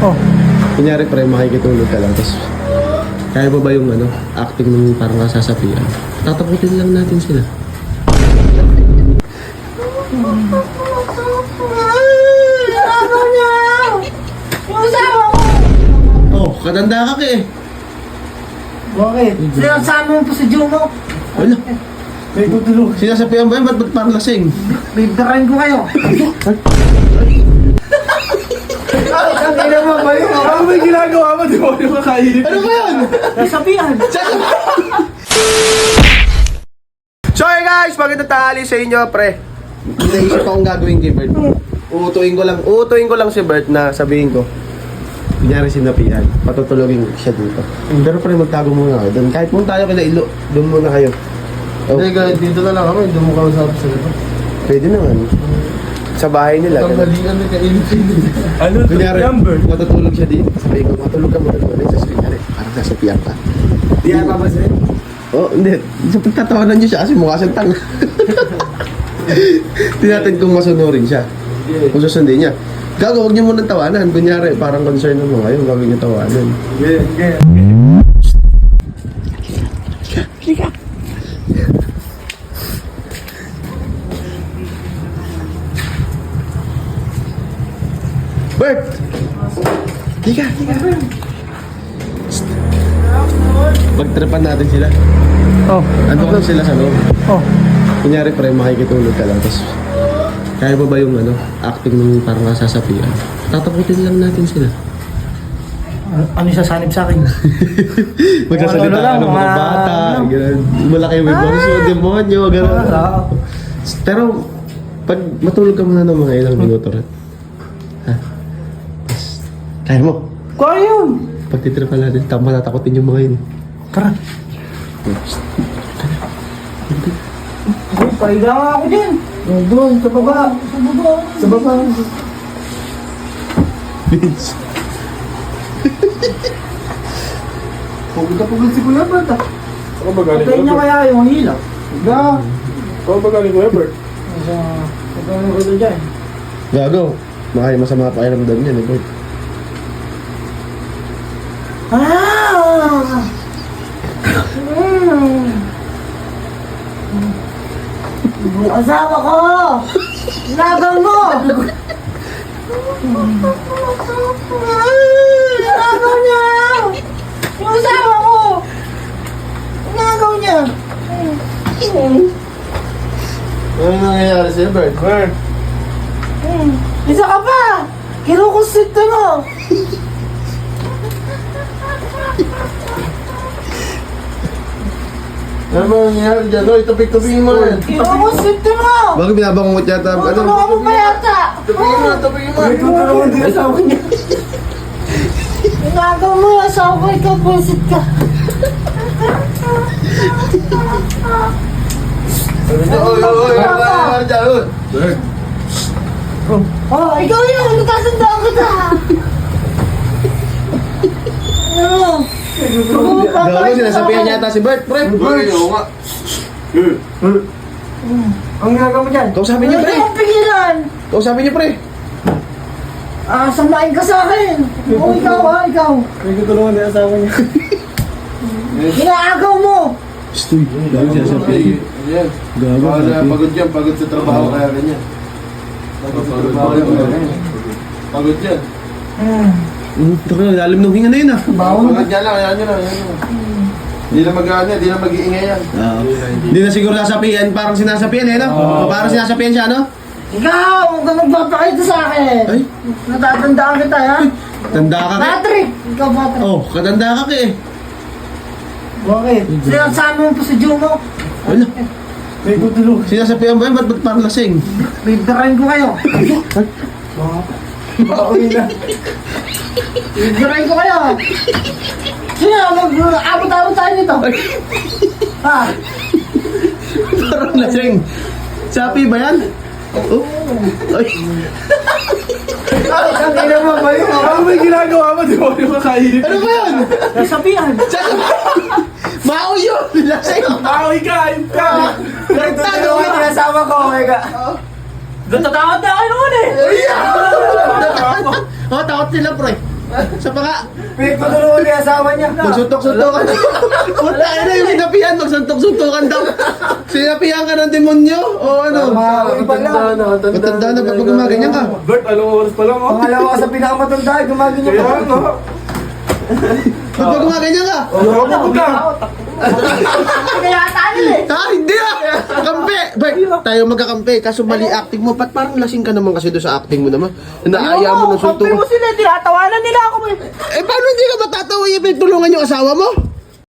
Oh. Kunyari pre, makikitulog ka lang, tapos kaya mo ba yung acting ng parang nasasapian? Tataputin lang natin sila. Ano niya? Yung asawa ko! Oh, katanda ka ka eh. Bakit? Sinasama mo po sa Jumo. Wala. May tutulog. Sinasapian ba yan? Ba't parang lasing? Bibirain ko kayo. Ang ina mo ba yun? Ano ba yung ginagawa mo? Di mo makainit. Ano ba yan? Nasabihan. So hey guys, magandang tanghali sa inyo, pre. Naisip akong gagawin kay Bert. Uutuin ko lang si Bert na sabihin ko. Kunyari sinapian, patutulogin siya dito. Pero pre, magtago muna kayo doon. Kahit muna tayo kila Ilo, doon muna kayo. Oh, Hindi, kahit dito na lang kami. Doon mo kausap sa ito. pwede naman. Sa bahay nila. Ang ganun. balikan na kainit-init. Ano to? Kunyari, Number? matutulog siya dito. Sabihin ko, matulog ka. Tapos kunyari, parang nasapian pa. Di ata ba sa'yo? Oh, hindi. Sa pagtatawanan niyo siya kasi mukha siyang tanga. Tinatin kung masunurin siya. Kung susundin niya. Gago, huwag niyo munang tawanan. Kunyari, parang concern naman kayo. Huwag niyo tawanan. Hindi. Bert! Higa. Pagtripan natin sila. Oh. Ano kasi sila sa loob? Oh. Kunyari, pre, makikitulog ka lang. Tapos, kaya mo ba yung acting ng parang nasasapian? Tataputin lang natin sila. Ano yung sasanib sa akin? Magsasalita ka ng mga bata, gano'n. Malaki yung boses mo, demonyo, gano'n. Pero, pag matulog ka muna ng mga ilang minuto rin. Ha? Tapos, kaya mo. Kaya yun! Pag titripan natin, matatakotin yung mga yun. Tara. Pahiga nga ako dyan. Doon, sa baba. Sa baba. Sa baba. Vince. Pagod si Kuya Bert ah. Saan ba galing Patayin niya Kuya Bert? kaya yung hila. Higa. Saan ba galing Kuya Bert? Pagkain ko doon dyan. Gago. Makaya masama pa pakiramdam niya, eh, Bert. Ah! Yung asawa ko! Laban mo! Nagaw niya! Yung asawa ko! Nagaw niya! Ano nangyayari sa'yo, Bert? Bert. Isa ka pa! Kinukusito mo! Ano ba nangyayari dyan? Oy, tupik-tupingin mo rin. Kinukusito mo! Bakit binabangungot yata? Tutulungan mo pa yata! Tupingin mo. May tutulungan din sa akin niya. Nagaw mo yung asawa ko, ikaw bullshit ka! Oy, ano nangyayari dyan? Oy. Bert. Oh, ikaw yun! Nagkasandaan kita! Ano? Gago, sinasabihan niya yata si Bert, pre. Bert, oo nga. Ang ginagawa mo dyan? Kausapin niyo, pre. Huwag kang pigilan! Kausapin niyo, pre. Samain ka sa akin! O ikaw ha, ikaw! May tutulungan din asawa niya. Inaagaw mo! Stoy, gago sinasabihan. Yan. Gago, Pagod yan, pagod sa trabaho kaya ganyan. Pagod sa trabaho kaya ganyan. Pagod yan. Taka, lalim ng hinga na yun, ah. Pagod yan lang, ayan nyo lang, ayan nyo. Hindi na mag-ano, hindi na mag-iingay yan. Hindi na siguro sasapian, parang sinasapian eh, no? Parang sinasapian siya, no? Ikaw! Huwag kang magpapakita sa akin! Ay, Natatandaan kita ha? tanda ka ka. Patrick! Ikaw Patrick! Oh, katanda ka ka eh. Bakit? Sinasama mo po sa Jumo? Wala. May tutulungan. Sinasapian ba yan? Ba't parang lasing? Bibirain ko kayo! Pauwi na. Bibirain ko kayo! Sino? Abot-abot tayo nito! Ha? Parang lasing. Sapi ba yan? Oh. Ay. Ang ina mo ba yun? Ano ba yung ginagawa mo? Di mo makainit. Ano ba yan? Nasabihan! Mao yun! Lasing! Bawi ka! Ayun ka! Nagtutulungan din asawa ko. Okay ka? Natatakot na kayo noon eh! Oh, takot sila, pre. Sa panga. Pinagtutulungan niya asawa niya. Magsuntok-suntokan. Wala na yung sinapihan. Magsuntok-suntokan daw. Sinapihan ka ng demonyo? O ano? Matanda na. Matanda na pag gumaganyan ka. Bert, anong oras pa lang, oh? Pangalawa ka sa pinakamatanda, gumagin niya Kaya pa. nga. Pag gumaganyan ka. Ano ka pupunta? Kaya tayo eh. Ha? Hindi ah! Kampi! Bert, tayo magkakampi. Kaso mali acting mo. Ba't parang lasing ka naman kasi doon sa acting mo naman? Naaya mo ng Kampi mo suntukan. sila, tinatawanan nila ako eh. Eh, paano hindi ka matatawa yung tulungan yung asawa mo?